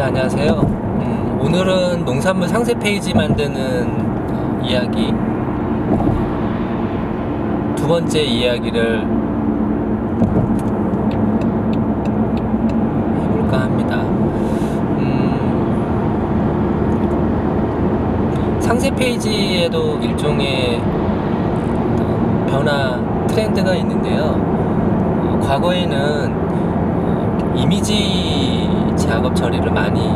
네, 안녕하세요. 오늘은 농산물 상세 페이지 만드는 이야기, 두 번째 이야기를 해볼까 합니다. 상세 페이지에도 일종의 변화 트렌드가 있는데요. 과거에는 이미지 작업 처리를 많이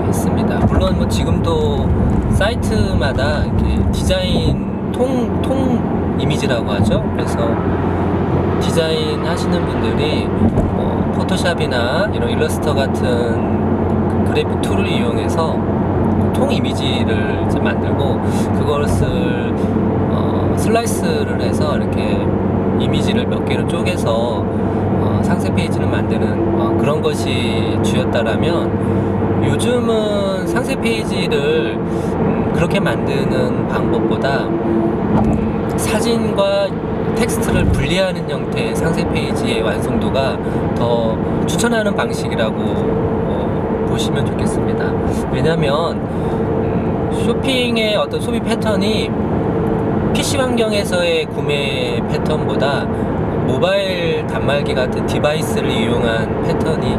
했습니다. 물론 뭐 지금도 사이트마다 이렇게 디자인 통 이미지라고 하죠. 그래서 디자인 하시는 분들이 포토샵이나 이런 일러스터 같은 그래픽 툴을 이용해서 통 이미지를 이제 만들고 그것을 슬라이스를 해서 이렇게 이미지를 몇 개로 쪼개서 상세 페이지를 만드는 그런 것이 주였다라면, 요즘은 상세 페이지를 그렇게 만드는 방법보다 사진과 텍스트를 분리하는 형태의 상세 페이지의 완성도가 더 추천하는 방식이라고 보시면 좋겠습니다. 왜냐하면 쇼핑의 어떤 소비 패턴이 PC 환경에서의 구매 패턴보다 모바일 단말기 같은 디바이스를 이용한 패턴이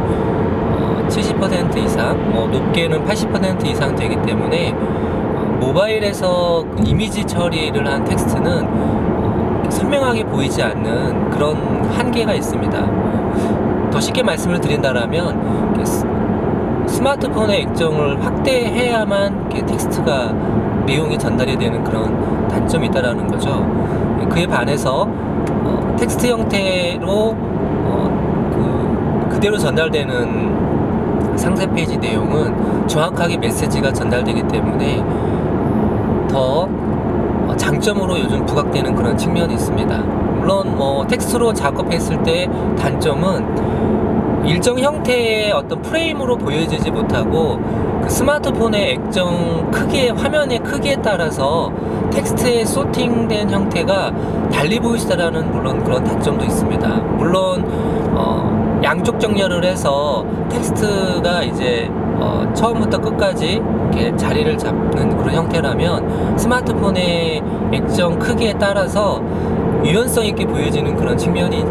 70% 이상, 높게는 80% 이상 되기 때문에 모바일에서 그 이미지 처리를 한 텍스트는 선명하게 보이지 않는 그런 한계가 있습니다. 더 쉽게 말씀을 드린다라면 스마트폰의 액정을 확대해야만 텍스트가 내용이 전달이 되는 그런 단점이 있다라는 거죠. 그에 반해서 텍스트 형태로 그대로 전달되는 상세 페이지 내용은 정확하게 메시지가 전달되기 때문에 더 장점으로 요즘 부각되는 그런 측면이 있습니다. 물론 텍스트로 작업했을 때 단점은 일정 형태의 어떤 프레임으로 보여지지 못하고 그 스마트폰의 액정 크기의 화면의 크기에 따라서 텍스트의 소팅된 형태가 달리 보이시다라는 물론 그런 단점도 있습니다. 물론 양쪽 정렬을 해서 텍스트가 이제 처음부터 끝까지 이렇게 자리를 잡는 그런 형태라면 스마트폰의 액정 크기에 따라서 유연성 있게 보여지는 그런 측면이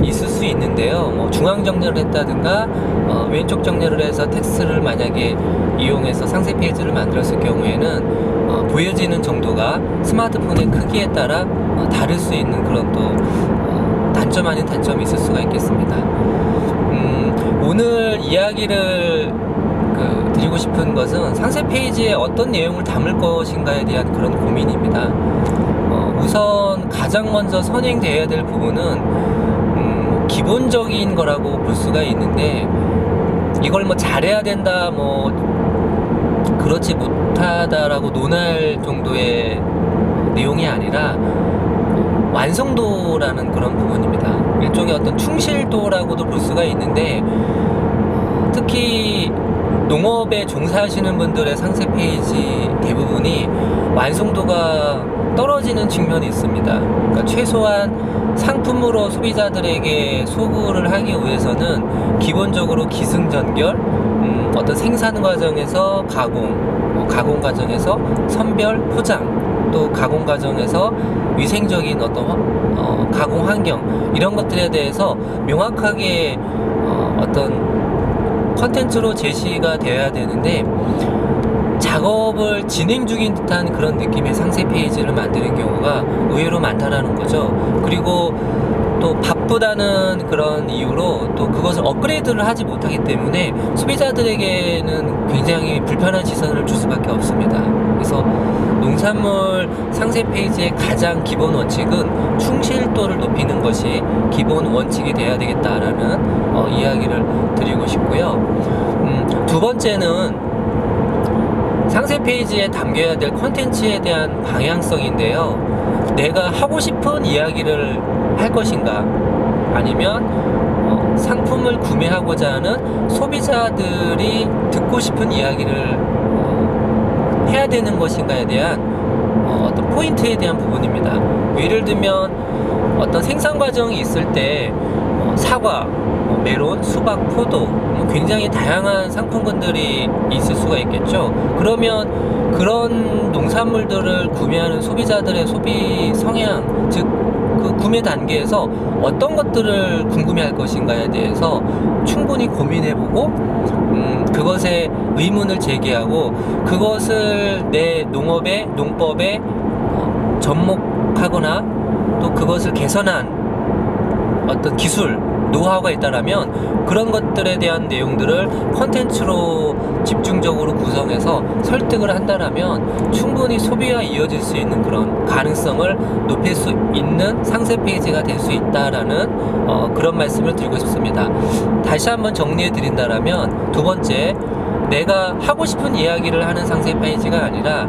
있을 수 있는데요. 중앙 정렬을 했다든가 왼쪽 정렬을 해서 텍스트를 만약에 이용해서 상세 페이지를 만들었을 경우에는 보여지는 정도가 스마트폰의 크기에 따라 다를 수 있는 그런 또 단점 아닌 단점이 있을 수가 있겠습니다. 오늘 이야기를 드리고 싶은 것은 상세 페이지에 어떤 내용을 담을 것인가에 대한 그런 고민입니다. 우선 가장 먼저 선행되어야 될 부분은 기본적인 거라고 볼 수가 있는데, 이걸 잘해야 된다, 그렇지 못하다라고 논할 정도의 내용이 아니라 완성도라는 그런 부분입니다. 일종의 어떤 충실도라고도 볼 수가 있는데, 특히 농업에 종사하시는 분들의 상세 페이지 대부분이 완성도가 떨어지는 측면이 있습니다. 그러니까 최소한 상품으로 소비자들에게 소구를 하기 위해서는 기본적으로 기승전결, 어떤 생산 과정에서 가공 과정에서 선별, 포장, 또 가공 과정에서 위생적인 어떤 가공 환경, 이런 것들에 대해서 명확하게 어떤 컨텐츠로 제시가 되어야 되는데, 작업을 진행 중인 듯한 그런 느낌의 상세 페이지를 만드는 경우가 의외로 많다라는 거죠. 그리고 또 바쁘다는 그런 이유로 또 그것을 업그레이드를 하지 못하기 때문에 소비자들에게는 굉장히 불편한 시선을 줄 수밖에 없습니다. 그래서 농산물 상세 페이지의 가장 기본 원칙은 충실도를 높이는 것이 기본 원칙이 돼야 되겠다라는 이야기를 드리고 싶고요. 두 번째는 상세 페이지에 담겨야 될 콘텐츠에 대한 방향성인데요. 내가 하고 싶은 이야기를 할 것인가, 아니면 상품을 구매하고자 하는 소비자들이 듣고 싶은 이야기를 해야 되는 것인가에 대한 어떤 포인트에 대한 부분입니다. 예를 들면 어떤 생산 과정이 있을 때 사과, 메론, 수박, 포도 굉장히 다양한 상품군들이 있을 수가 있겠죠. 그러면 그런 농산물들을 구매하는 소비자들의 소비 성향, 즉 그 구매 단계에서 어떤 것들을 궁금해할 것인가에 대해서 충분히 고민해보고 그것에 의문을 제기하고 그것을 내 농법에 접목하거나 또 그것을 개선한 어떤 기술, 노하우가 있다라면 그런 것들에 대한 내용들을 컨텐츠로 집중적으로 구성해서 설득을 한다라면 충분히 소비와 이어질 수 있는 그런 가능성을 높일 수 있는 상세 페이지가 될 수 있다라는 그런 말씀을 드리고 싶습니다. 다시 한번 정리해 드린다라면 두 번째, 내가 하고 싶은 이야기를 하는 상세 페이지가 아니라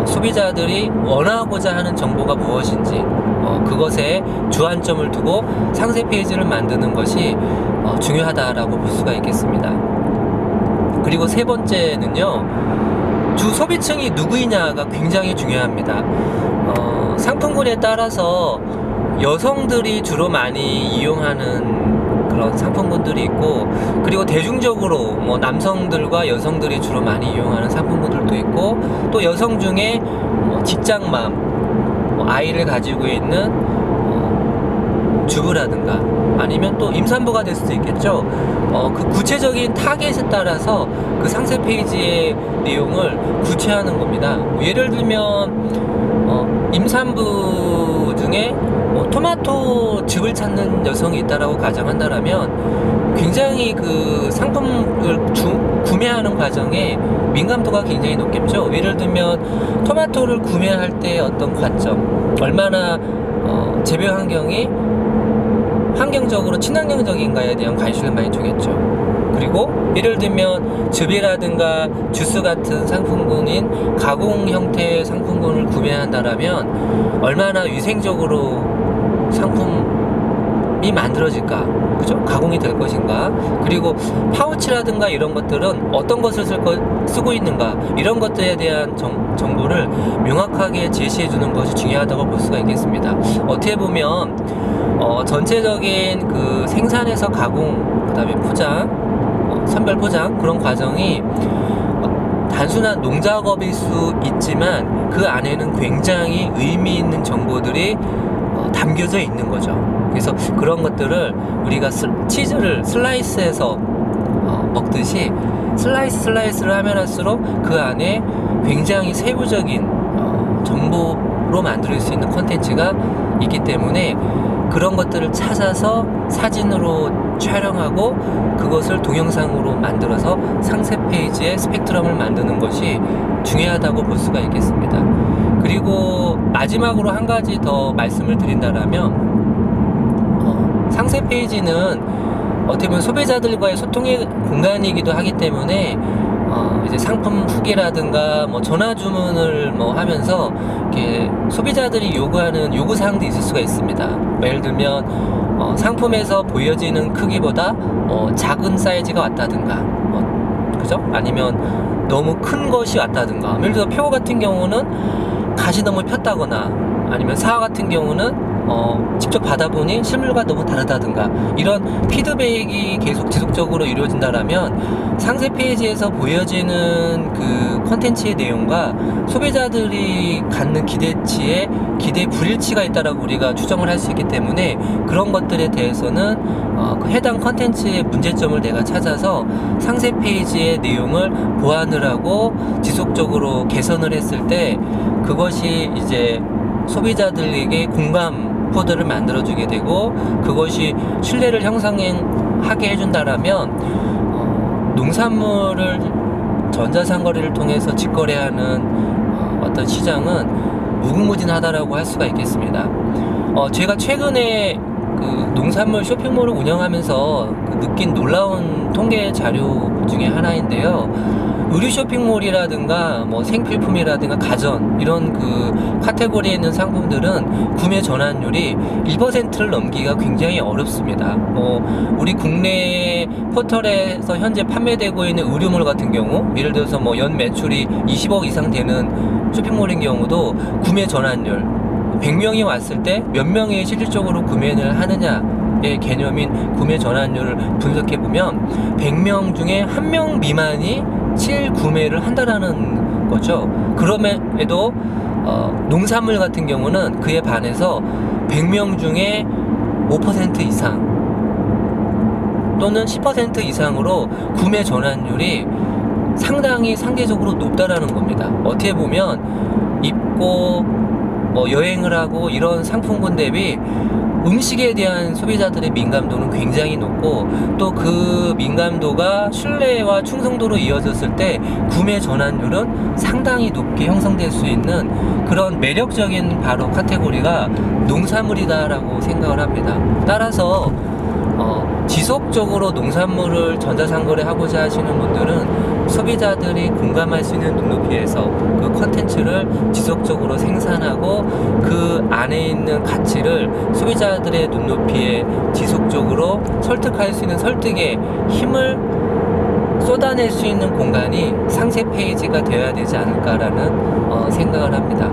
소비자들이 원하고자 하는 정보가 무엇인지 그것에 주안점을 두고 상세 페이지를 만드는 것이 중요하다라고 볼 수가 있겠습니다. 그리고 세 번째는요, 주 소비층이 누구이냐가 굉장히 중요합니다. 상품군에 따라서 여성들이 주로 많이 이용하는 그런 상품군들이 있고, 그리고 대중적으로 뭐 남성들과 여성들이 주로 많이 이용하는 상품군들도 있고, 또 여성 중에 직장맘, 아이를 가지고 있는 주부라든가 아니면 또 임산부가 될 수도 있겠죠. 그 구체적인 타겟에 따라서 그 상세 페이지의 내용을 구체화하는 겁니다. 예를 들면 임산부 중에 토마토 즙을 찾는 여성이 있다라고 가정한다라면 굉장히 그 상품을 구매하는 과정에 민감도가 굉장히 높겠죠. 예를 들면 토마토를 구매할 때 어떤 관점, 얼마나 재배 환경이 환경적으로 친환경적인가에 대한 관심을 많이 두겠죠. 그리고 예를 들면 즙이라든가 주스 같은 상품군인 가공 형태의 상품군을 구매한다라면 얼마나 위생적으로 상품이 만들어질까, 그죠? 가공이 될 것인가, 그리고 파우치라든가 이런 것들은 어떤 것을 쓰고 있는가, 이런 것들에 대한 정보를 명확하게 제시해 주는 것이 중요하다고 볼 수가 있겠습니다. 어떻게 보면 전체적인 그 생산에서 가공, 그 다음에 포장, 선별 포장, 그런 과정이 단순한 농작업일 수 있지만 그 안에는 굉장히 의미 있는 정보들이 담겨져 있는 거죠. 그래서 그런 것들을 우리가 치즈를 슬라이스해서 먹듯이 슬라이스를 하면 할수록 그 안에 굉장히 세부적인 정보로 만들 수 있는 콘텐츠가 있기 때문에 그런 것들을 찾아서 사진으로 촬영하고 그것을 동영상으로 만들어서 상세 페이지에 스펙트럼을 만드는 것이 중요하다고 볼 수가 있겠습니다. 그리고 마지막으로 한 가지 더 말씀을 드린다라면 상세 페이지는 어떻게 보면 소비자들과의 소통의 공간이기도 하기 때문에 이제 상품 후기라든가 뭐 전화 주문을 뭐 하면서 이렇게 소비자들이 요구하는 요구 사항도 있을 수가 있습니다. 예를 들면 상품에서 보여지는 크기보다 작은 사이즈가 왔다든가, 그죠? 아니면 너무 큰 것이 왔다든가. 예를 들어 표 같은 경우는 갓이 너무 폈다거나, 아니면 사과 같은 경우는 직접 받아보니 실물과 너무 다르다든가, 이런 피드백이 계속 지속적으로 이루어진다라면 상세 페이지에서 보여지는 그 컨텐츠의 내용과 소비자들이 갖는 기대치에 기대 불일치가 있다라고 우리가 추정을 할 수 있기 때문에 그런 것들에 대해서는 그 해당 컨텐츠의 문제점을 내가 찾아서 상세 페이지의 내용을 보완을 하고 지속적으로 개선을 했을 때 그것이 이제 소비자들에게 공감 코드를 만들어주게 되고 그것이 신뢰를 형성하게 해준다라면 농산물을 전자상거래를 통해서 직거래하는 어떤 시장은 무궁무진하다라고 할 수가 있겠습니다. 제가 최근에 그 농산물 쇼핑몰을 운영하면서 느낀 놀라운 통계 자료 중에 하나인데요. 의류 쇼핑몰이라든가 뭐 생필품이라든가 가전, 이런 그 카테고리에 있는 상품들은 구매 전환율이 1%를 넘기기가 굉장히 어렵습니다. 우리 국내 포털에서 현재 판매되고 있는 의류몰 같은 경우, 예를 들어서 뭐 연 매출이 20억 이상 되는 쇼핑몰인 경우도 구매 전환율 100명이 왔을 때 몇 명이 실질적으로 구매를 하느냐, 소비자의 개념인 구매 전환율을 분석해 보면 100명 중에 1명 미만이 실구매를 한다라는 거죠. 그럼에도 농산물 같은 경우는 그에 반해서 100명 중에 5% 이상 또는 10% 이상으로 구매 전환율이 상당히 상대적으로 높다라는 겁니다. 어떻게 보면 입고 여행을 하고 이런 상품군 대비 음식에 대한 소비자들의 민감도는 굉장히 높고 또 그 민감도가 신뢰와 충성도로 이어졌을 때 구매 전환율은 상당히 높게 형성될 수 있는 그런 매력적인 바로 카테고리가 농산물이다라고 생각을 합니다. 따라서 지속적으로 농산물을 전자상거래 하고자 하시는 분들은 소비자들이 공감할 수 있는 눈높이에서 그 컨텐츠를 지속적으로 생산하고 그 안에 있는 가치를 소비자들의 눈높이에 지속적으로 설득할 수 있는 설득의 힘을 쏟아낼 수 있는 공간이 상세 페이지가 되어야 되지 않을까라는 생각을 합니다.